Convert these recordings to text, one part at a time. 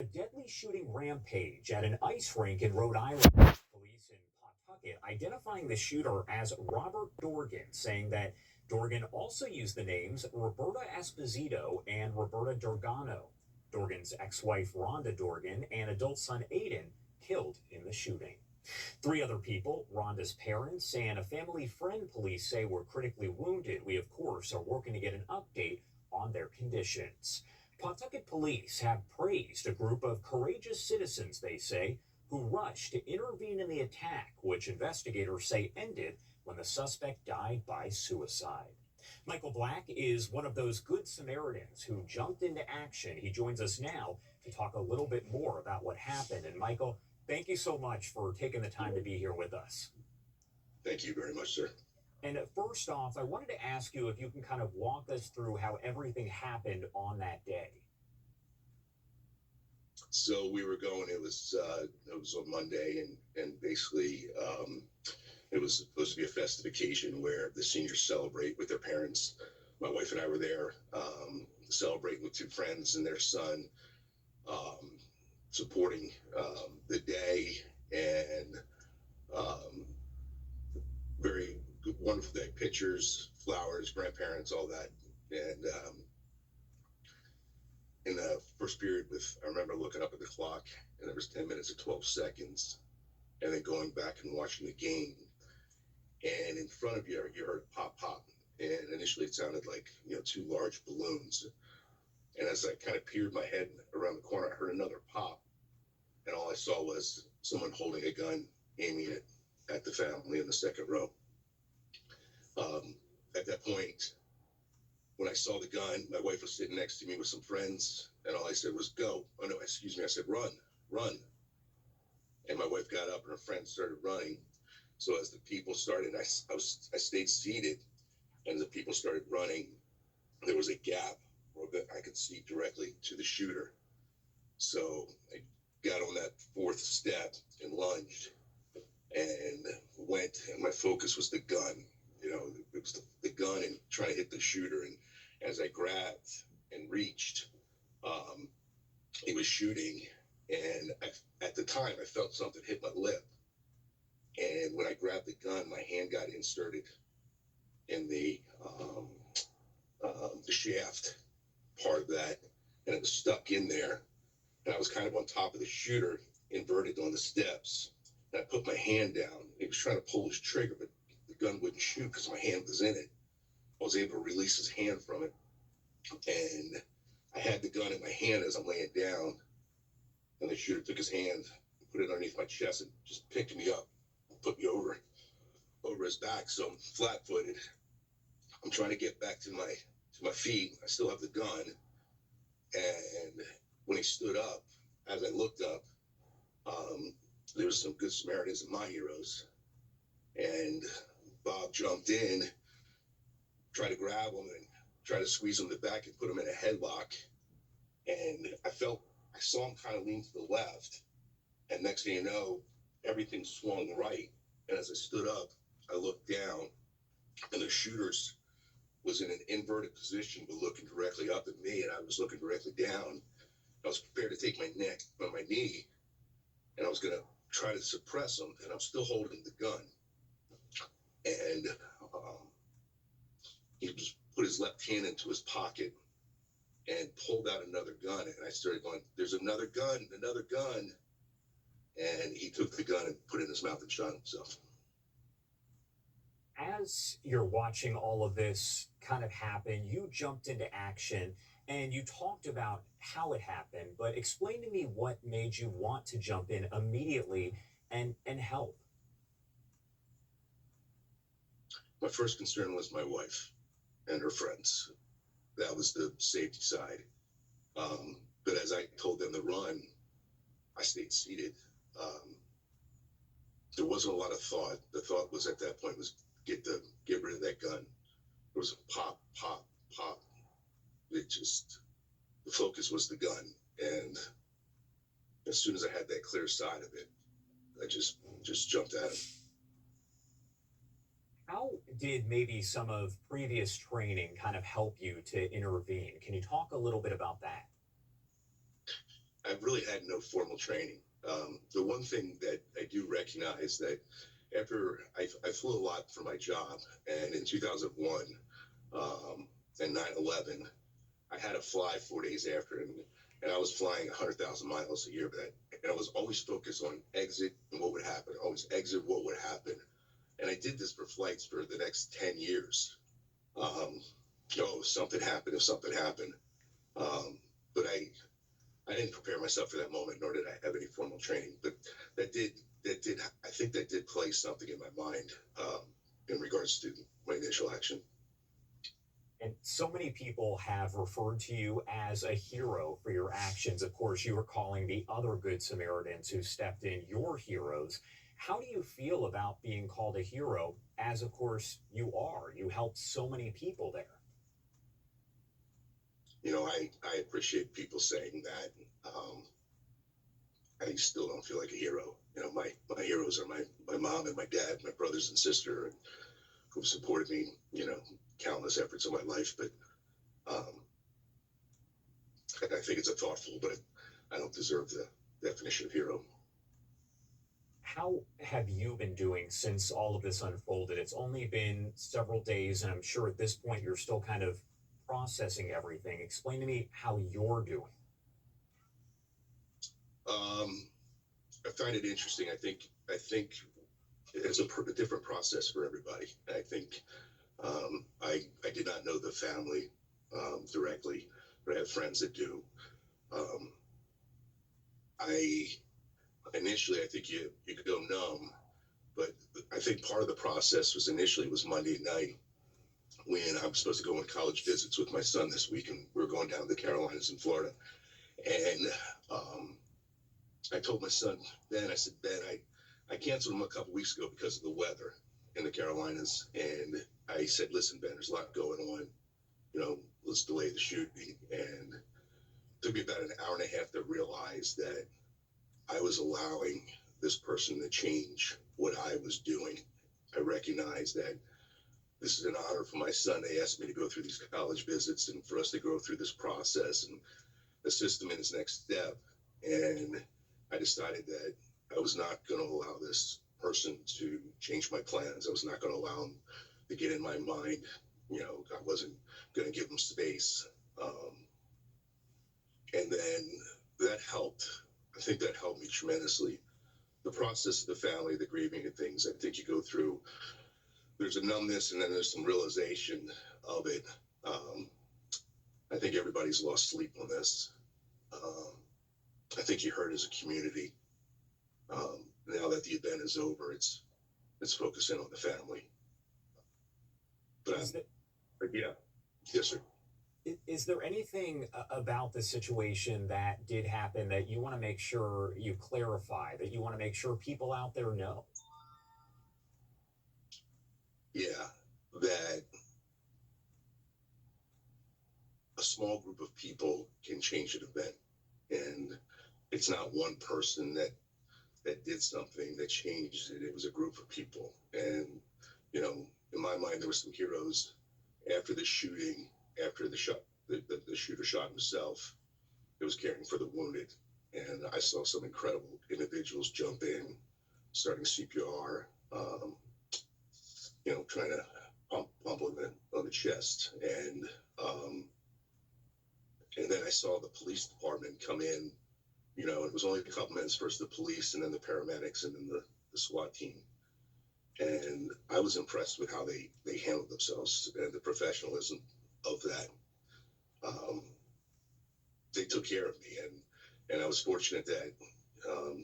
A deadly shooting rampage at an ice rink in Rhode Island. Police in Pawtucket identifying the shooter as Robert Dorgan, saying that Dorgan also used the names Roberta Esposito and Roberta Dorgano. Dorgan's ex-wife Rhonda Dorgan and adult son Aiden killed in the shooting. Three other people, Rhonda's parents and a family friend, police say were critically wounded. We, of course, are working to get an update on their conditions. Pawtucket police have praised a group of courageous citizens, they say, who rushed to intervene in the attack, which investigators say ended when the suspect died by suicide. Michael Black is one of those good Samaritans who jumped into action. He joins us now to talk a little bit more about what happened. And Michael, thank you so much for taking the time to be here with us. Thank you very much, sir. And first off, I wanted to ask you if you can kind of walk us through how everything happened on that day. So we were going. It was on Monday, and basically it was supposed to be a festive occasion where the seniors celebrate with their parents. My wife and I were there celebrating with two friends and their son, supporting the day, and very good, wonderful day. Pictures, flowers, grandparents, all that. And in the first period, I remember looking up at the clock, and there was 10 minutes and 12 seconds, and then going back and watching the game. And in front of you, you heard pop, pop. And initially it sounded like, two large balloons. And as I kind of peered my head around the corner, I heard another pop. And all I saw was someone holding a gun, aiming it at the family in the second row. At that point, when I saw the gun, my wife was sitting next to me with some friends, and all I said was, go. Oh, no, excuse me. I said, run, run. And my wife got up and her friends started running. So as the people started, I stayed seated, and the people started running. There was a gap where I could see directly to the shooter. So I got on that fourth step and lunged and went, and my focus was the gun. It was the gun and trying to hit the shooter. And as I grabbed and reached, he was shooting. And at the time, I felt something hit my lip. And when I grabbed the gun, my hand got inserted in the shaft part of that, and it was stuck in there. And I was kind of on top of the shooter, inverted on the steps. And I put my hand down. He was trying to pull his trigger, but the gun wouldn't shoot because my hand was in it. I was able to release his hand from it. And I had the gun in my hand as I'm laying down. And the shooter took his hand, put it underneath my chest, and just picked me up, put me over his back. So I'm flat-footed. I'm trying to get back to my feet. I still have the gun. And when he stood up, as I looked up, there was some good Samaritans and my heroes. And Bob jumped in, tried to grab him and try to squeeze him to the back and put him in a headlock. And I saw him kind of lean to the left. And next thing you know, everything swung right. And as I stood up, I looked down, and the shooter's was in an inverted position, but looking directly up at me, and I was looking directly down. I was prepared to take my neck on my knee, and I was going to try to suppress him, and I'm still holding the gun. And he just put his left hand into his pocket and pulled out another gun, and I started going, there's another gun. And he took the gun and put it in his mouth and shot himself. As you're watching all of this kind of happen, you jumped into action and you talked about how it happened, but explain to me what made you want to jump in immediately and help. My first concern was my wife and her friends. That was the safety side. But as I told them to run, I stayed seated. There wasn't a lot of thought. The thought was at that point was get rid of that gun. There was a pop, pop, pop. The focus was the gun. And as soon as I had that clear side of it, I just jumped at him. How did maybe some of previous training kind of help you to intervene? Can you talk a little bit about that? I've really had no formal training. The one thing that I do recognize that after I flew a lot for my job, and in 2001 and 9/11, I had to fly 4 days after, and I was flying 100,000 miles a year, and I was always focused on exit and what would happen. Always exit what would happen, and I did this for flights for the next 10 years. If something happened, but I didn't prepare myself for that moment, nor did I have any formal training. But I think that did play something in my mind in regards to my initial action. And so many people have referred to you as a hero for your actions. Of course, you were calling the other Good Samaritans who stepped in your heroes. How do you feel about being called a hero, as of course you are? You helped so many people there. I appreciate people saying that. I still don't feel like a hero. My heroes are my mom and my dad, my brothers and sister, who've supported me, countless efforts of my life. But I think it's a thoughtful, but I don't deserve the definition of hero. How have you been doing since all of this unfolded? It's only been several days, and I'm sure at this point you're still kind of processing everything. Explain to me how you're doing. I find it interesting. I think it's a different process for everybody. I think I did not know the family directly, but I have friends that do. Initially, I think you could go numb, but I think part of the process was Monday night when I'm supposed to go on college visits with my son this week, and we're going down to the Carolinas in Florida. And I told my son, Ben, I said, Ben, I canceled him a couple weeks ago because of the weather in the Carolinas. And I said, listen, Ben, there's a lot going on. Let's delay the shooting. And it took me about an hour and a half to realize that I was allowing this person to change what I was doing. I recognized that this is an honor for my son. They asked me to go through these college visits and for us to go through this process and assist him in his next step. And I decided that I was not going to allow this person to change my plans. I was not going to allow him to get in my mind. I wasn't going to give him space. And then that helped. I think that helped me tremendously. The process of the family, the grieving and things, I think you go through, there's a numbness and then there's some realization of it. I think everybody's lost sleep on this. I think you hurt as a community. Now that the event is over, it's focusing on the family. But yeah, yes, sir. Is there anything about the situation that did happen that you want to make sure you clarify, that you want to make sure people out there know? Yeah, that a small group of people can change an event. And it's not one person that did something that changed it. It was a group of people. And, in my mind, there were some heroes after the shooting, after the shooter shot himself. It was caring for the wounded. And I saw some incredible individuals jump in, starting CPR, trying to pump on the chest. And then I saw the police department come in. It was only a couple minutes first, the police and then the paramedics and then the SWAT team. And I was impressed with how they handled themselves and the professionalism of that. They took care of me, and I was fortunate that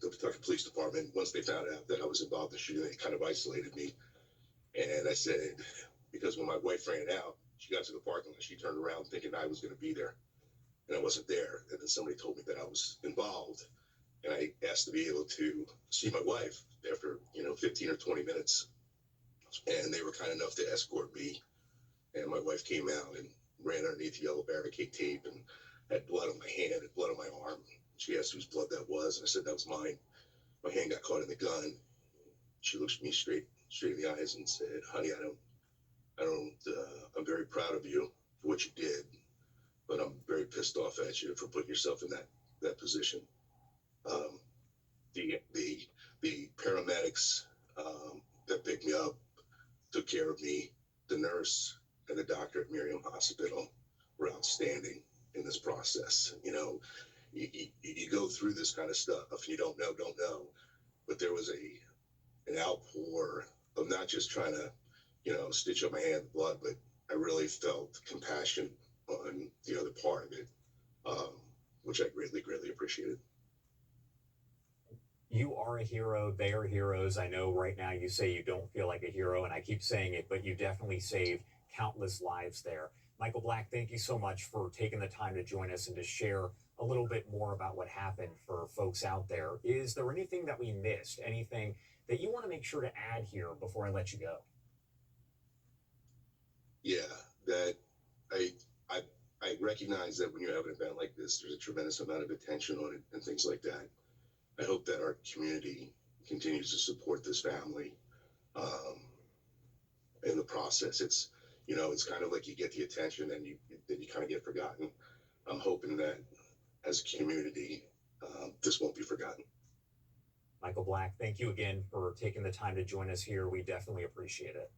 the Pawtucket Police Department, once they found out that I was involved in the shooting, they kind of isolated me. And I said, because when my wife ran out, she got to the parking lot, she turned around thinking I was going to be there, and I wasn't there. And then somebody told me that I was involved, and I asked to be able to see my wife after 15 or 20 minutes, and they were kind enough to escort me. And my wife came out and ran underneath the yellow barricade tape and had blood on my hand and blood on my arm. She asked whose blood that was, and I said that was mine. My hand got caught in the gun. She looked me straight in the eyes and said, "Honey, I'm very proud of you for what you did, but I'm very pissed off at you for putting yourself in that that position. Um, the paramedics that picked me up, took care of me, the nurse and the doctor at Miriam Hospital were outstanding in this process. You know, you go through this kind of stuff. You don't know. But there was an outpour of not just trying to, stitch up my hand with blood, but I really felt compassion on the other part of it, which I greatly, greatly appreciated. You are a hero. They are heroes. I know right now you say you don't feel like a hero, and I keep saying it, but you definitely saved countless lives there. Michael Black, thank you so much for taking the time to join us and to share a little bit more about what happened for folks out there. Is there anything that we missed? Anything that you want to make sure to add here before I let you go? Yeah, that I I I recognize that when you have an event like this, there's a tremendous amount of attention on it and things like that. I hope that our community continues to support this family um, in the process. It's kind of like you get the attention and then you kind of get forgotten. I'm hoping that as a community, this won't be forgotten. Michael Black, thank you again for taking the time to join us here. We definitely appreciate it.